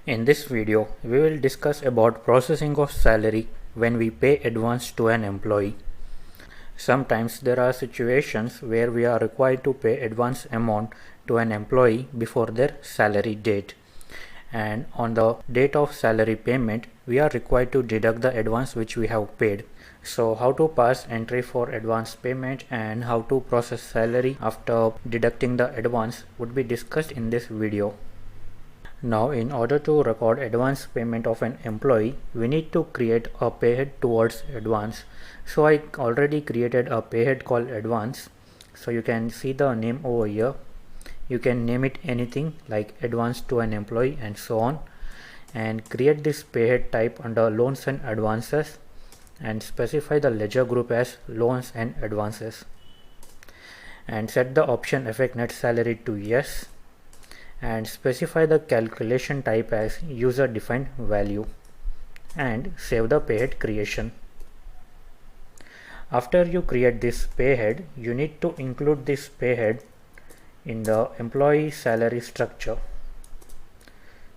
In this video, we will discuss about processing of salary when we pay advance to an employee. Sometimes there are situations where we are required to pay advance amount to an employee before their salary date. And on the date of salary payment, we are required to deduct the advance which we have paid. So how to pass entry for advance payment and how to process salary after deducting the advance would be discussed in this video. Now, in order to record advance payment of an employee, we need to create a payhead towards advance. So I already created a payhead called advance. So you can see the name over here. You can name it anything like advance to an employee and so on, and create this payhead type under loans and advances and specify the ledger group as loans and advances, and set the option affect net salary to yes, and specify the calculation type as user defined value, and save the payhead creation. After you create this payhead, you need to include this payhead in the employee salary structure.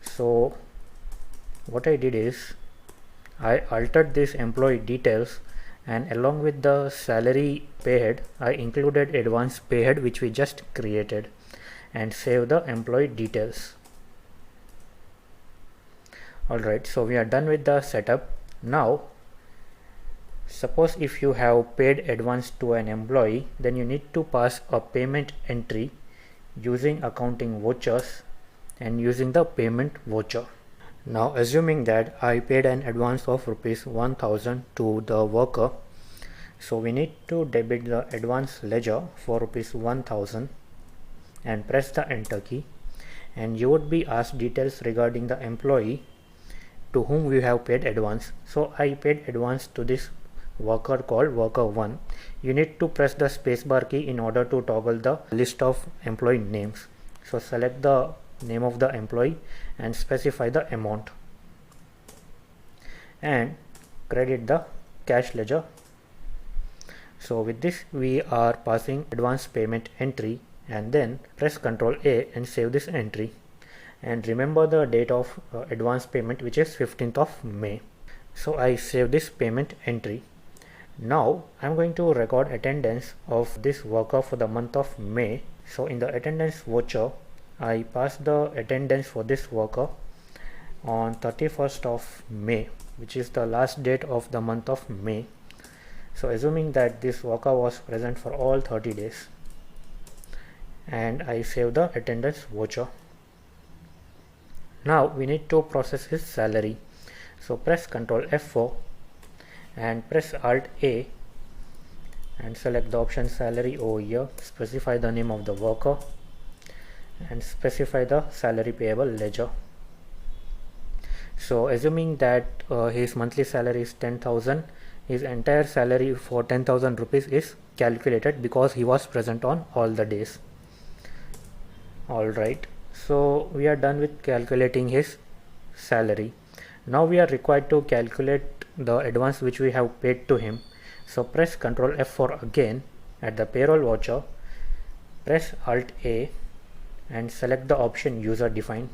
So what I did is I altered this employee details, and along with the salary payhead I included advance payhead which we just created, and save the employee details. Alright, so we are done with the setup. Now suppose if you have paid advance to an employee, then you need to pass a payment entry using accounting vouchers and using the payment voucher. Now assuming that I paid an advance of rupees 1000 to the worker, so we need to debit the advance ledger for rupees 1000 and press the enter key, and you would be asked details regarding the employee to whom we have paid advance. So I paid advance to this worker called worker 1. You need to press the spacebar key in order to toggle the list of employee names. So select the name of the employee and specify the amount and credit the cash ledger. So with this we are passing advance payment entry, and then press Ctrl A and save this entry, and remember the date of advance payment, which is 15th of May. So I save this payment entry. Now I'm going to record attendance of this worker for the month of May. So in the attendance voucher I pass the attendance for this worker on 31st of May, which is the last date of the month of May. So assuming that this worker was present for all 30 days, and I save the attendance voucher. Now we need to process his salary. So press Ctrl F4 and press Alt A and select the option salary over here, specify the name of the worker and specify the salary payable ledger. So assuming that his monthly salary is 10,000, his entire salary for 10,000 rupees is calculated because he was present on all the days. Alright, so we are done with calculating his salary. Now we are required to calculate the advance which we have paid to him. So press Ctrl F4 again at the payroll voucher, press Alt A and select the option user defined,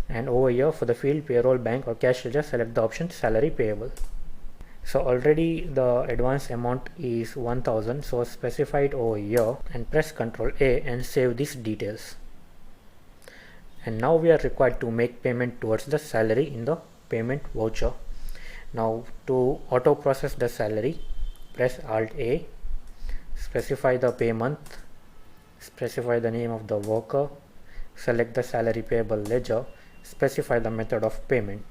and over here for the field payroll bank or cash ledger select the option salary payable. So already the advance amount is 1000, so specify it over here and press Ctrl A and save these details. And now we are required to make payment towards the salary in the payment voucher. Now to auto process the salary, press Alt A, specify the pay month, specify the name of the worker, select the salary payable ledger, specify the method of payment.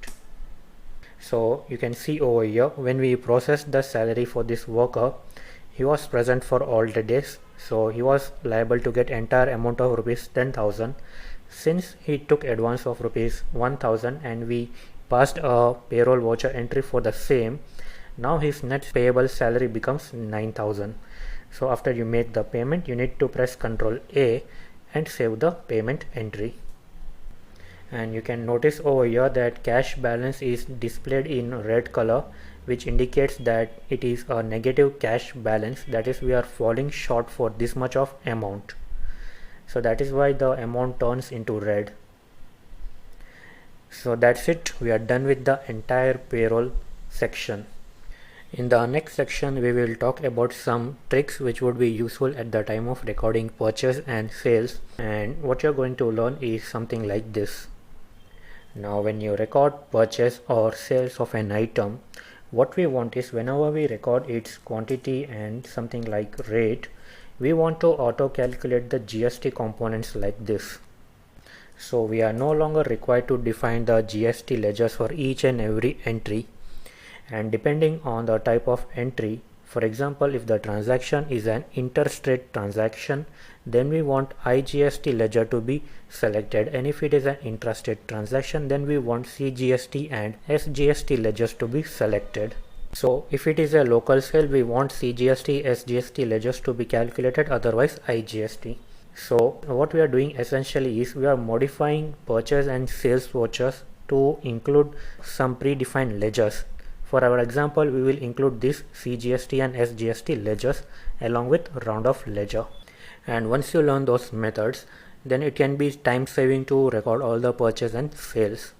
So you can see over here when we processed the salary for this worker, he was present for all the days, so he was liable to get entire amount of rupees 10,000. Since he took advance of rupees 1000 and we passed a payroll voucher entry for the same, now his net payable salary becomes 9,000. So after you make the payment, you need to press Ctrl A and save the payment entry. And you can notice over here that cash balance is displayed in red color, which indicates that it is a negative cash balance, that is we are falling short for this much of amount. So that is why the amount turns into red. So that's it, we are done with the entire payroll section. In the next section we will talk about some tricks which would be useful at the time of recording purchase and sales, and what you're going to learn is something like this. Now when you record purchase or sales of an item, what we want is whenever we record its quantity and something like rate, we want to auto calculate the GST components like this. So we are no longer required to define the GST ledgers for each and every entry, and depending on the type of entry, for example if the transaction is an interstate transaction, then we want IGST ledger to be selected, and if it is an intrastate transaction, then we want CGST and SGST ledgers to be selected. So if it is a local sale, we want CGST, SGST ledgers to be calculated, otherwise IGST. So what we are doing essentially is we are modifying purchase and sales vouchers to include some predefined ledgers. For our example, we will include this CGST and SGST ledgers along with round off ledger. And once you learn those methods, then it can be time saving to record all the purchase and sales.